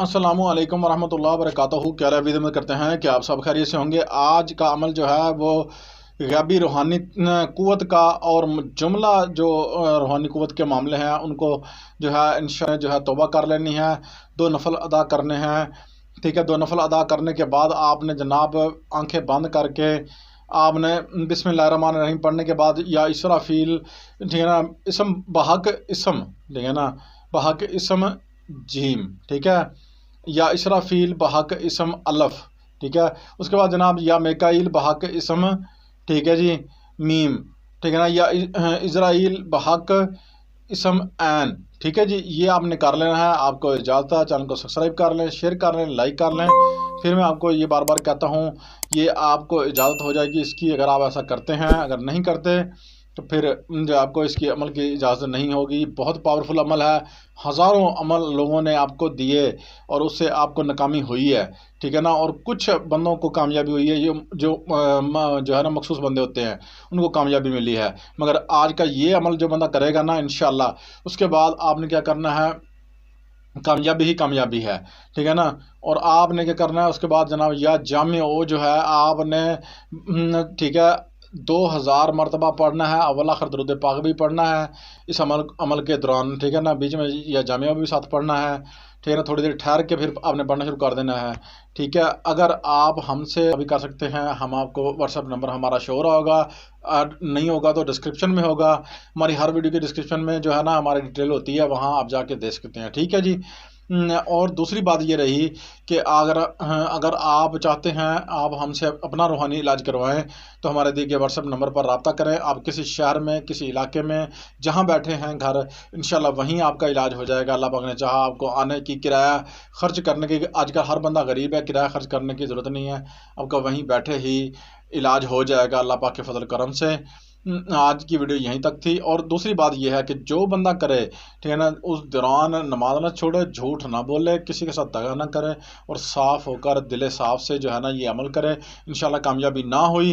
अस्सलामु अलैकुम वरहमतुल्लाहि वबरकातुहू। क्या उम्मीद करते हैं कि आप सब खैरियत से होंगे। आज का अमल जो है वो गैबी रूहानी क़ुव्वत का और जुमला जो रूहानी क़ुव्वत के मामले हैं उनको जो है इंशाअल्लाह जो है तौबा कर लेनी है। 2 नफल अदा करने हैं, ठीक है। 2 नफल अदा करने के बाद आपने जनाब आंखें बंद करके आपने बिस्मिल्लाहिर्रहमानिर्रहीम पढ़ने के बाद या इसराफील, ठीक है ना, इसम बहक इसम, ठीक है ना, बहक इसम जीम, ठीक है, या इसराफील बहक इसम अलफ, ठीक है। उसके बाद जनाब या मेकाइल बहक इसम, ठीक है जी, मीम, ठीक है ना, या इज़राइल बहक इसम ऐन, ठीक है जी। ये आपने कर लेना है। आपको इजाज़त है, चैनल को सब्सक्राइब कर लें, शेयर कर लें, लाइक कर लें। फिर मैं आपको ये बार बार कहता हूँ, ये आपको इजाज़त हो जाएगी इसकी अगर आप ऐसा करते हैं। अगर नहीं करते तो फिर जो आपको इसकी अमल की इजाज़त नहीं होगी। बहुत पावरफुल अमल है, हज़ारों अमल लोगों ने आपको दिए और उससे आपको नाकामी हुई है, ठीक है ना। और कुछ बंदों को कामयाबी हुई है, ये जो है ना मखसूस बंदे होते हैं उनको कामयाबी मिली है। मगर आज का ये अमल जो बंदा करेगा ना इंशाअल्लाह, उसके बाद आपने क्या करना है, कामयाबी ही कामयाबी है, ठीक है ना। और आपने क्या करना है उसके बाद जनाब या जामे ओ जो है आपने ठीक है 2000 मरतबा पढ़ना है। अव्वल आखिर दुरूद पाक भी पढ़ना है इस अमल के दौरान, ठीक है ना। बीच में या जामिया भी साथ पढ़ना है, ठीक है ना। थोड़ी देर ठहर के फिर आपने पढ़ना शुरू कर देना है, ठीक है। अगर आप हमसे अभी कर सकते हैं, हम आपको व्हाट्सएप नंबर हमारा शो हो रहा होगा, नहीं होगा तो डिस्क्रिप्शन में होगा। हमारी हर वीडियो के डिस्क्रिप्शन में जो है ना हमारी डिटेल होती है, वहाँ आप जाके देख सकते हैं, ठीक है जी। और दूसरी बात ये रही कि अगर आप चाहते हैं आप हमसे अपना रूहानी इलाज करवाएं तो हमारे दिए गए व्हाट्सएप नंबर पर रब्ता करें। आप किसी शहर में, किसी इलाके में जहां बैठे हैं घर, इंशाल्लाह वहीं आपका इलाज हो जाएगा। अल्लाह पाक ने चाहा आपको आने की, किराया खर्च करने की, आजकल हर बंदा गरीब है, किराया खर्च करने की ज़रूरत नहीं है, आपका वहीं बैठे ही इलाज हो जाएगा अल्लाह पाक के फजल करम से। आज की वीडियो यहीं तक थी। और दूसरी बात यह है कि जो बंदा करे, ठीक है ना, उस दौरान नमाज ना छोड़े, झूठ ना बोले, किसी के साथ दगा ना करे और साफ़ होकर दिल साफ से जो है ना ये अमल करे। इंशाल्लाह कामयाबी ना हुई